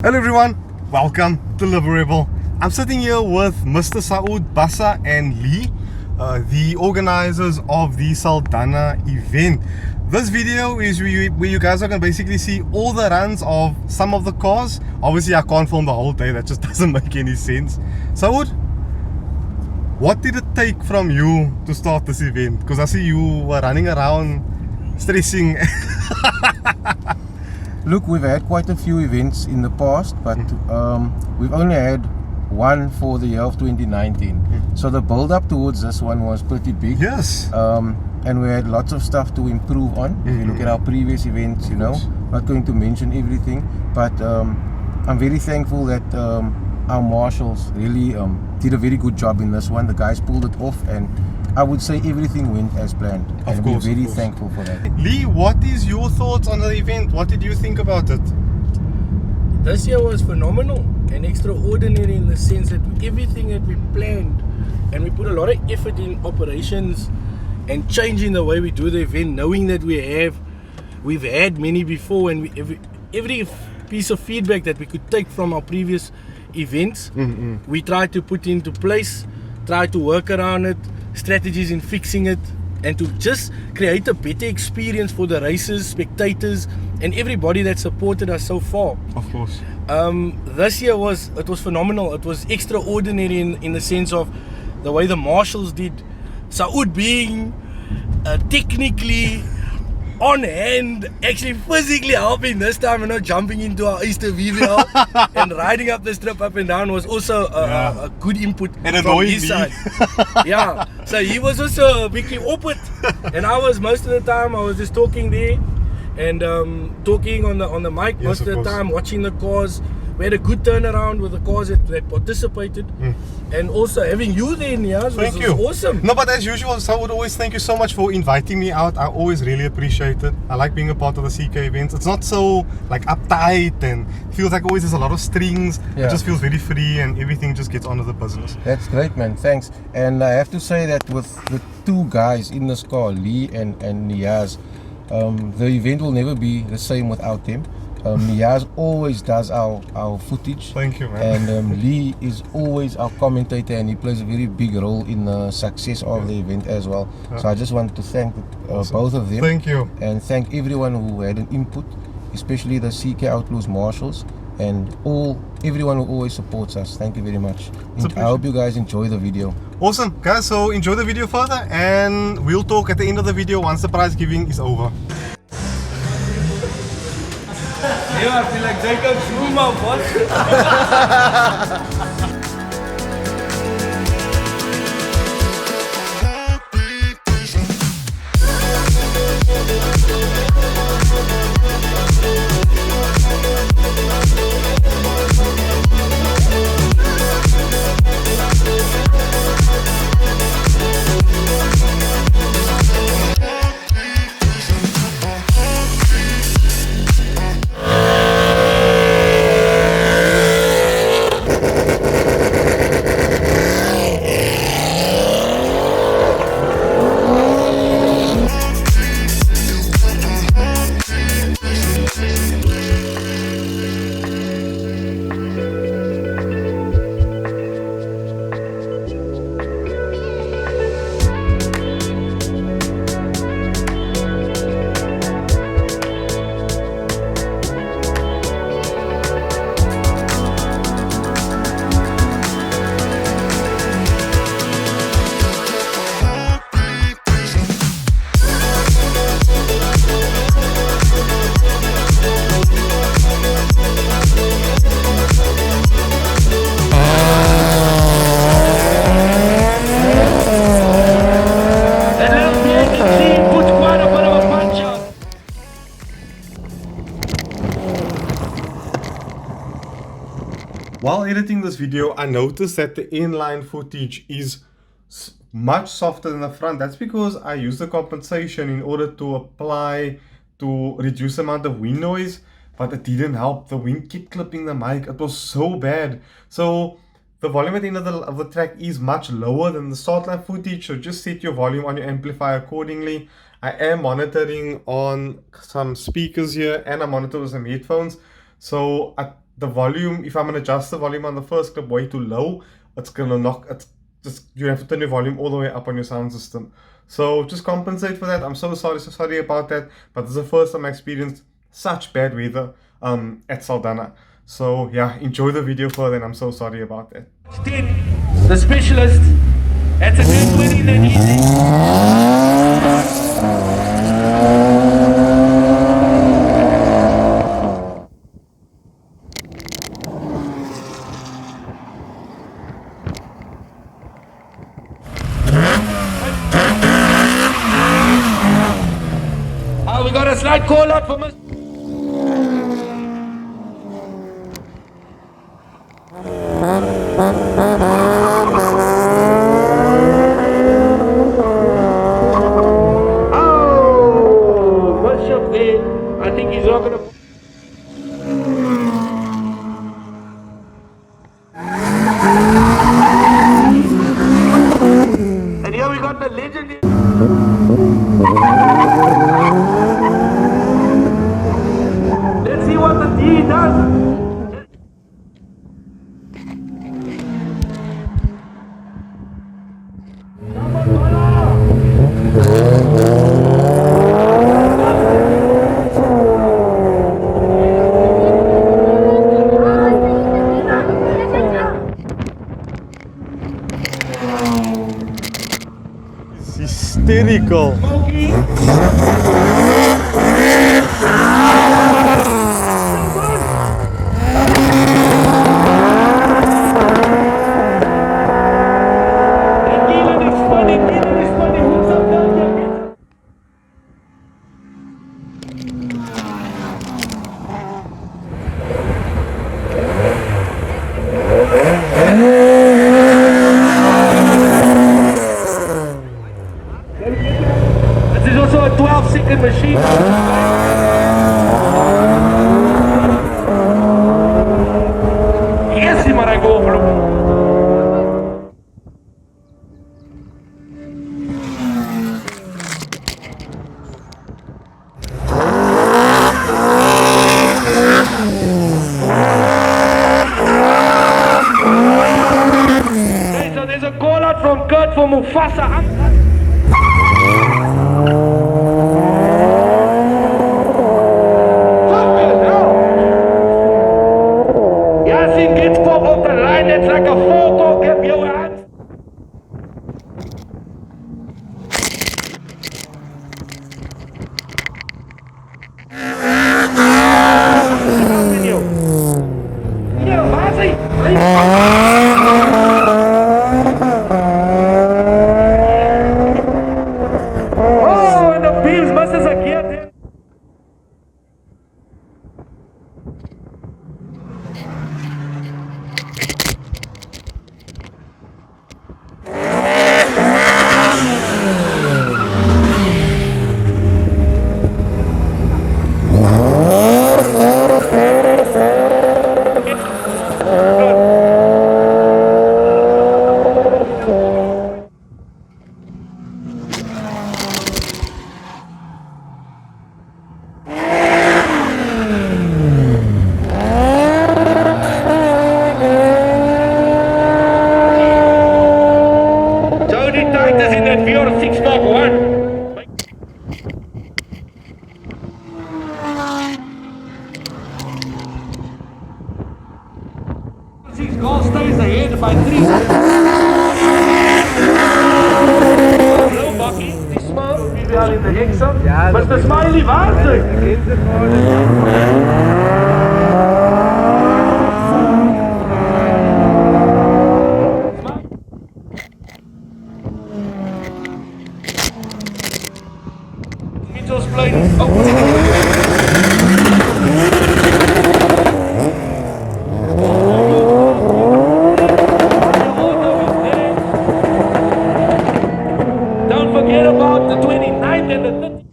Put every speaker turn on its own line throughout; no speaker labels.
Hello everyone, welcome to Liberebil. I'm sitting here with Mr. Saud Bassa and Lee, the organizers of the Saldanha event. This video is where you guys are going to basically see all the runs of some of the cars. Obviously I can't film the whole day, that just doesn't make any sense. Saud, what did it take from you to start this event? Because I see you were running around stressing.
Look, we've had quite a few events in the past, but we've only had one for the year of 2019. So the build up towards this one was pretty big.
Yes.
And we had lots of stuff to improve on. If you look at our previous events, you know, not going to mention everything, but I'm very thankful that our marshals really did a very good job in this one. The guys pulled it off, and I would say everything went as planned.
Of course,
we're very thankful for that.
Lee, what is your thoughts on the event? What did you think about it?
This year was phenomenal and extraordinary in the sense that everything that we planned, and we put a lot of effort in operations and changing the way we do the event, knowing that we've had many before, and every piece of feedback that we could take from our previous events, we tried to put into place, try to work around it, strategies in fixing it, and to just create a better experience for the racers, spectators, and everybody that supported us so far.
Of course.
This year was phenomenal. It was extraordinary in the sense of the way the marshals did. Saud being technically on hand, actually physically helping this time, and not jumping into our Easter Vvl and riding up the strip up and down was also a good input from his side. Yeah, so he was also a bit awkward, and I was most of the time I was just talking there and talking on the mic.
Yes,
most of the time watching the cars. We had a good turnaround with the cars that participated, and also having you there, Niyaaz, was awesome.
No, but as usual, I would always thank you so much for inviting me out. I always really appreciate it. I like being a part of the CK events. It's not so like uptight and feels like always there's a lot of strings.
Yeah.
It just feels very free and everything just gets on with the business.
That's great, man. Thanks. And I have to say that with the two guys in this car, Lee and Niyaaz, the event will never be the same without them. Niyaaz always does our footage.
Thank you, man.
And Lee is always our commentator, and he plays a very big role in the success of the event as well. So I just wanted to thank both of them.
Thank you.
And thank everyone who had an input, especially the CK Outlaws marshals and everyone who always supports us. Thank you very much. I hope you guys enjoy the video.
Awesome, guys. So enjoy the video further, and we'll talk at the end of the video once the prize giving is over.
Yeah, I feel like Jacob Zuma, boss.
While editing this video, I noticed that the inline footage is much softer than the front. That's because I used the compensation in order to apply to reduce the amount of wind noise, but it didn't help. The wind kept clipping the mic. It was so bad. So the volume at the end of the track is much lower than the start line footage, so just set your volume on your amplifier accordingly. I am monitoring on some speakers here, and I monitor with some headphones. So I the volume, if I'm gonna adjust the volume on the first clip way too low, it's gonna knock, it's just, you have to turn your volume all the way up on your sound system. So just compensate for that. I'm so sorry about that, but this is the first time I experienced such bad weather at Saldanha. So yeah, enjoy the video further, and I'm so sorry about that.
The specialist, that's a good 20 that we got a slight call out for Mr. Oh, Bishop there. I think he's not gonna. And here we got the legend. Let's see what the D does.
It's hysterical.
This is also a 12-second machine. Yes, maar I go over. Okay, so there's a call out from Kurt for Mufasa. Gets pop off the line, it's like a photo, give your hands. Oh, and the beams must have geared him. Goal stays ahead by 3. Hallo Bakkie, die smaak, wie weer in de hek zat. Ja, was de smiley waard? Mitchell's playing. Don't forget about the 29th and the 30th.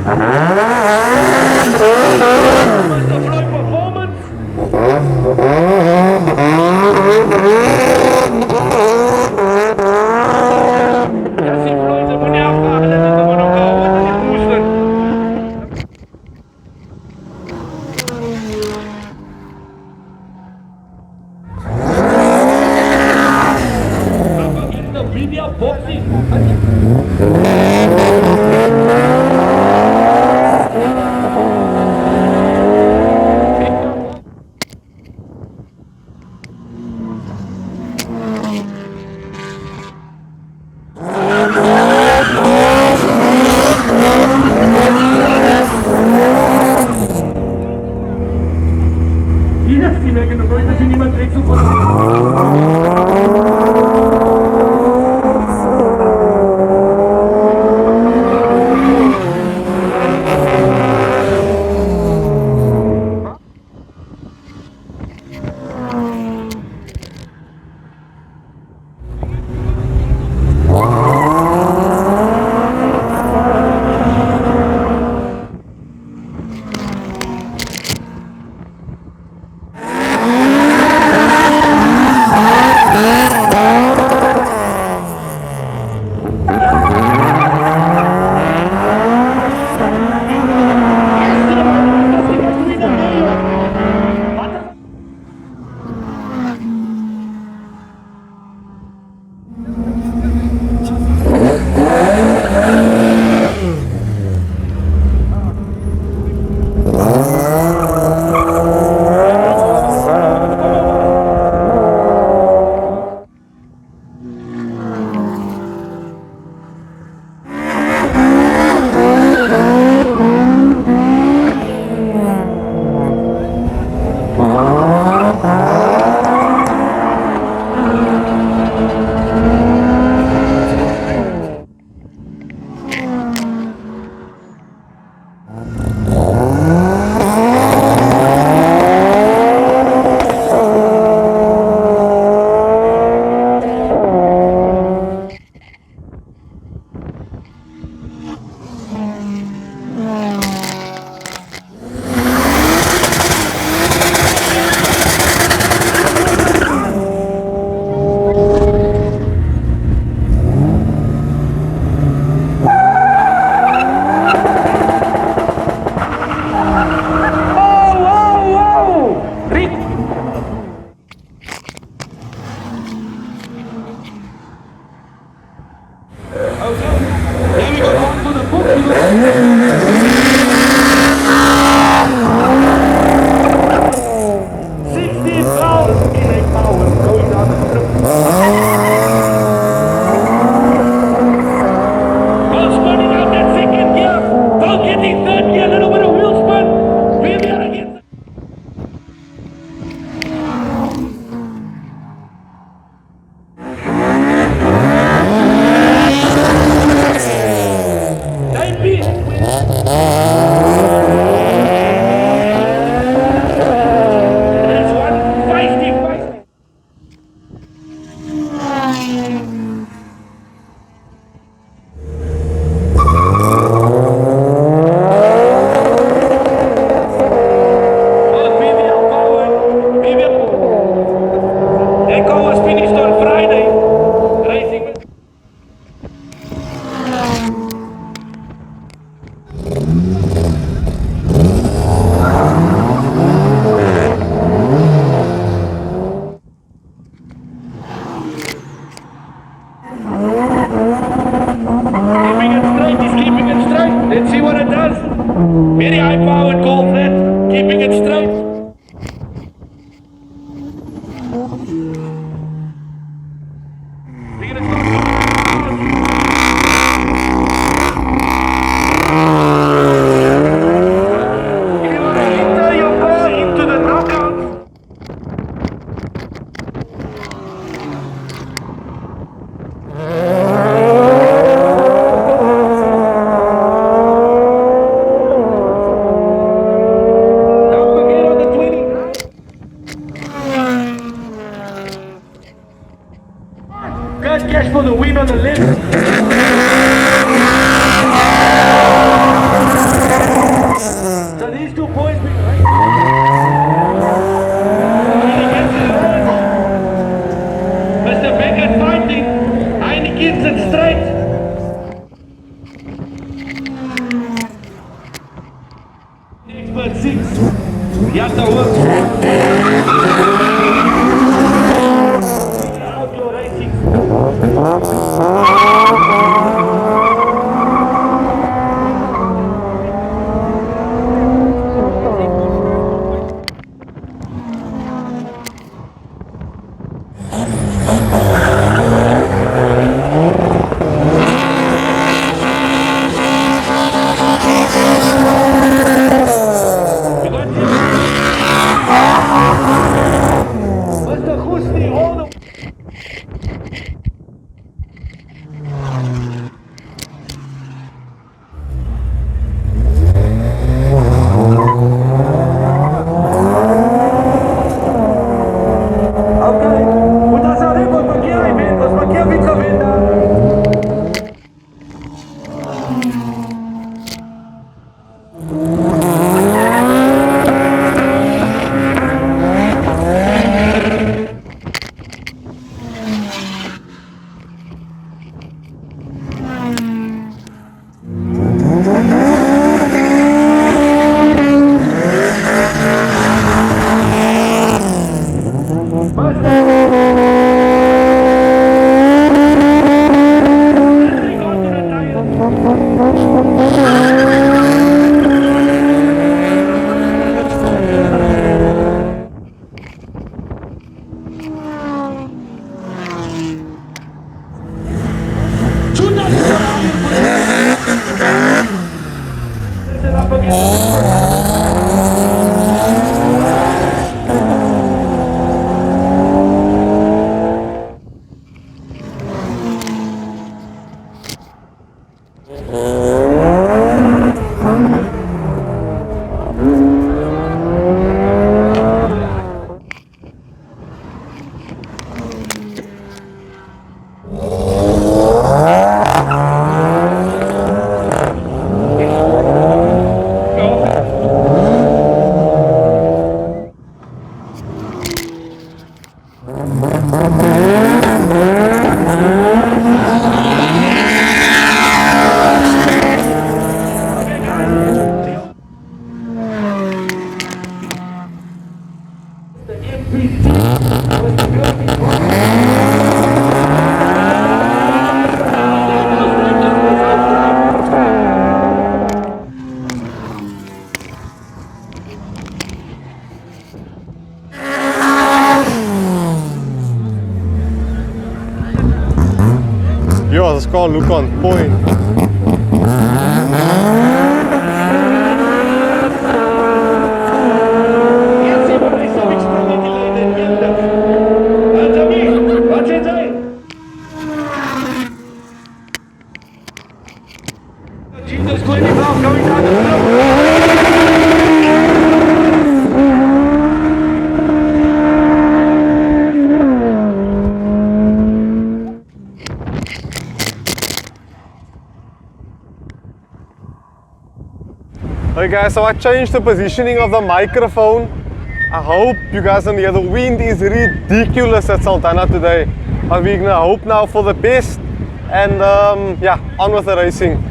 Mr. Floyd Performance. Ja, sien Floyd se moet nie afgaan, dit is die man ook al hoor, dit is Moesland. Dan begin de video boxing. Hier is die merken nog nooit dat je niemand trekt zo van. Very high powered goal thread, keeping it straight. We're gonna start you wanna enter your car into the knockout. Cash for the win on the left. number 6. Yatta works. Outlaw Racing.
Yo, this car look on point.
Jesus, going down the
Okay guys, so I changed the positioning of the microphone. I hope you guys can hear. The wind is ridiculous at Saldanha today. But we're gonna hope now for the best. And yeah, on with the racing.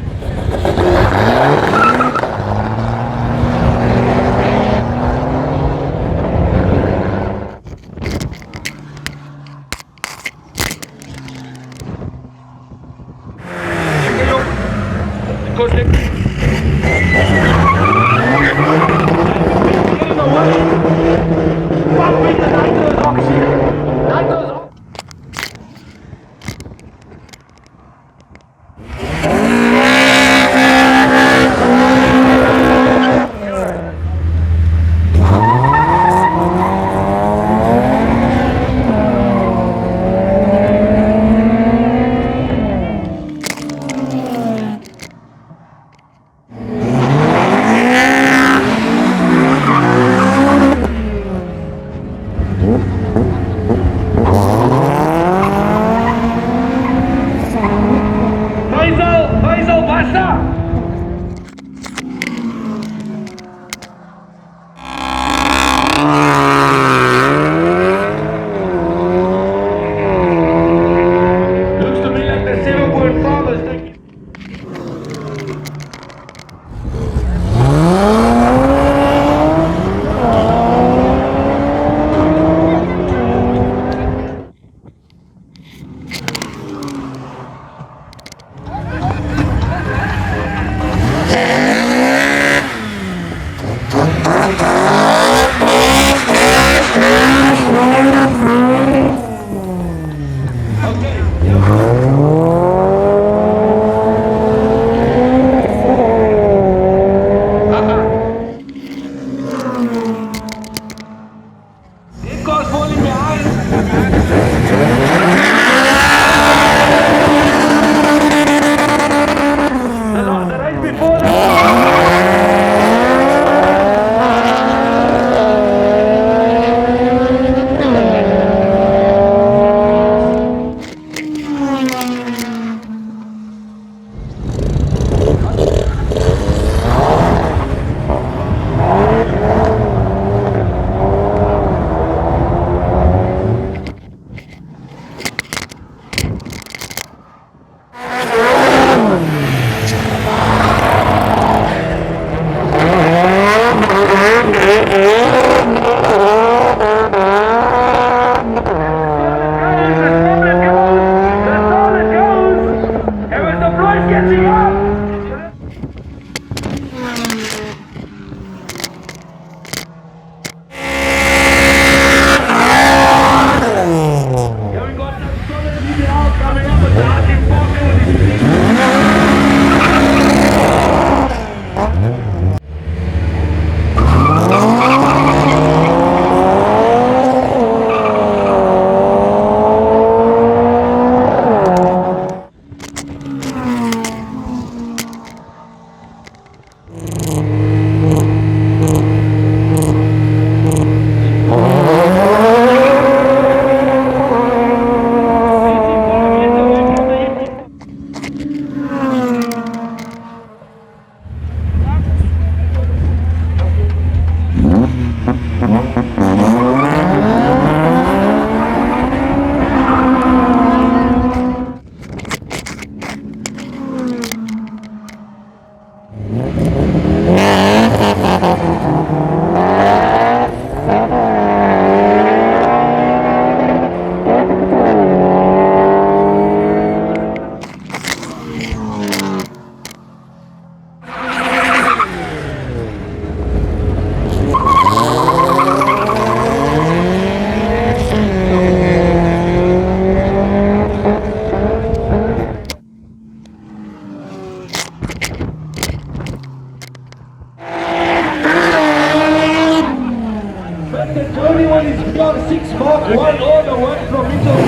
Vvl 6 Mark 1 order 1 from Mitchell.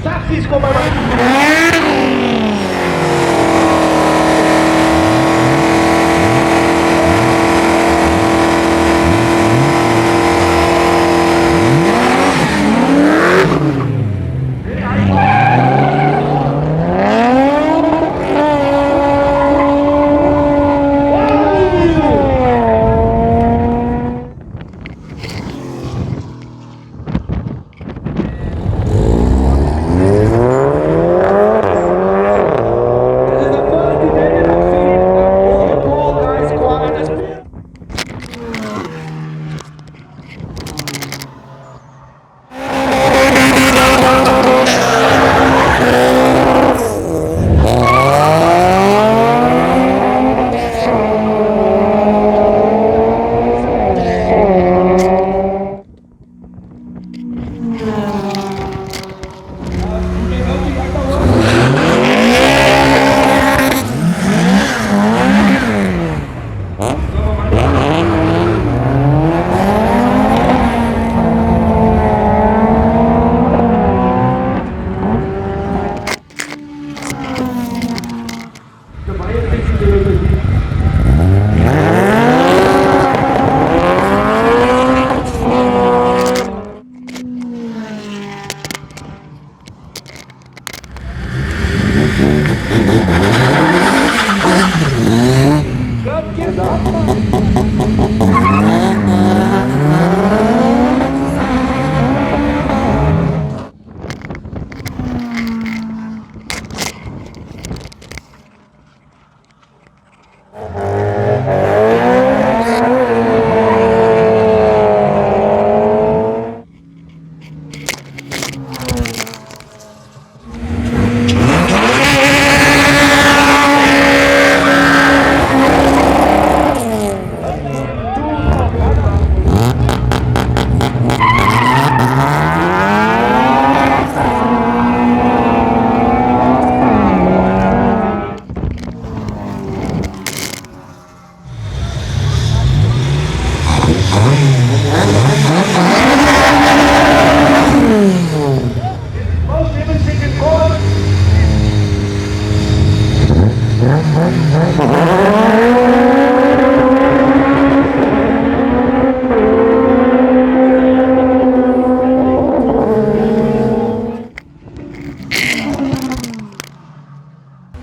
Saxis kom maar.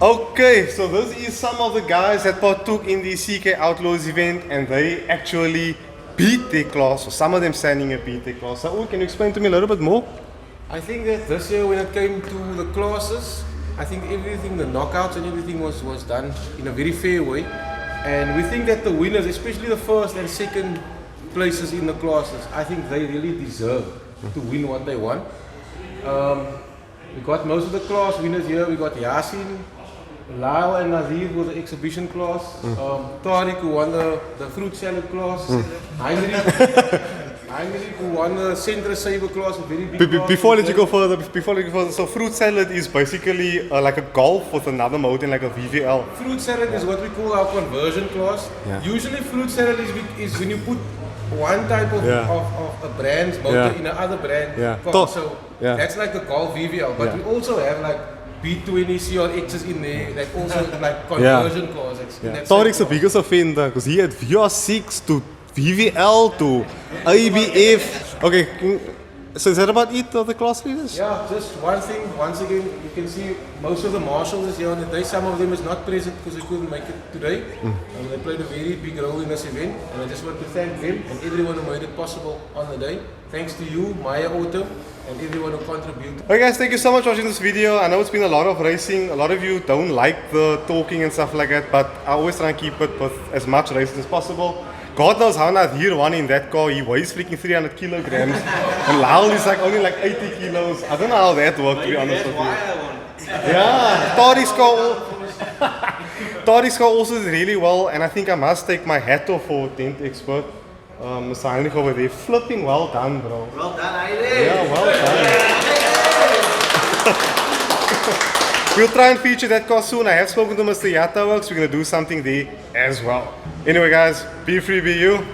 Okay, so this is some of the guys that partook in the CK Outlaws event and they actually beat their class, or some of them standing here beat their class. So, can you explain to me a little bit more?
I think that this year when it came to the classes, I think everything, the knockouts and everything was done in a very fair way. And we think that the winners, especially the first and second places in the classes, I think they really deserve to win what they won. We got most of the class winners here. We got Yasin, Lyle and Nadir for the exhibition class. Tariq who won the fruit salad class. Heinrich who won the center saver class, a very big class.
Before you go further, so fruit salad is basically like a golf with another mode in like a VVL.
Fruit salad is what we call our conversion class. Yeah. Usually fruit salad is when you put one type of a brand's motor in another brand. So that's like the golf VVL. But we also have like B20 CRXs in there, that also like conversion clauses.
Tariq's the biggest offender because he had VR6 to VVL to ABF. Okay, so is that about it of the class leaders?
Yeah, just one thing, once again, you can see most of the marshals is here on the day. Some of them is not present because they couldn't make it today. They played a very big role in this event and I just want to thank them and everyone who made it possible on the day. Thanks to you, Maya Auto, and everyone who contributed.
Okay guys, thank you so much for watching this video. I know it's been a lot of racing. A lot of you don't like the talking and stuff like that, but I always try and keep it with as much racing as possible. God knows how Nadir won in that car. He weighs freaking 300 kilograms and Lyle is like only like 80 kilos. I don't know how that worked, to be honest with you. Yeah, Tariq's car also did really well, and I think I must take my hat off for tent expert. Mr. Heinrich over there, flipping well done, bro.
Well done, Heinrich.
Yeah, well done. We'll try and feature that car soon. I have spoken to Mr. Yatta Works. We're going to do something there as well. Anyway, guys, be free, be you.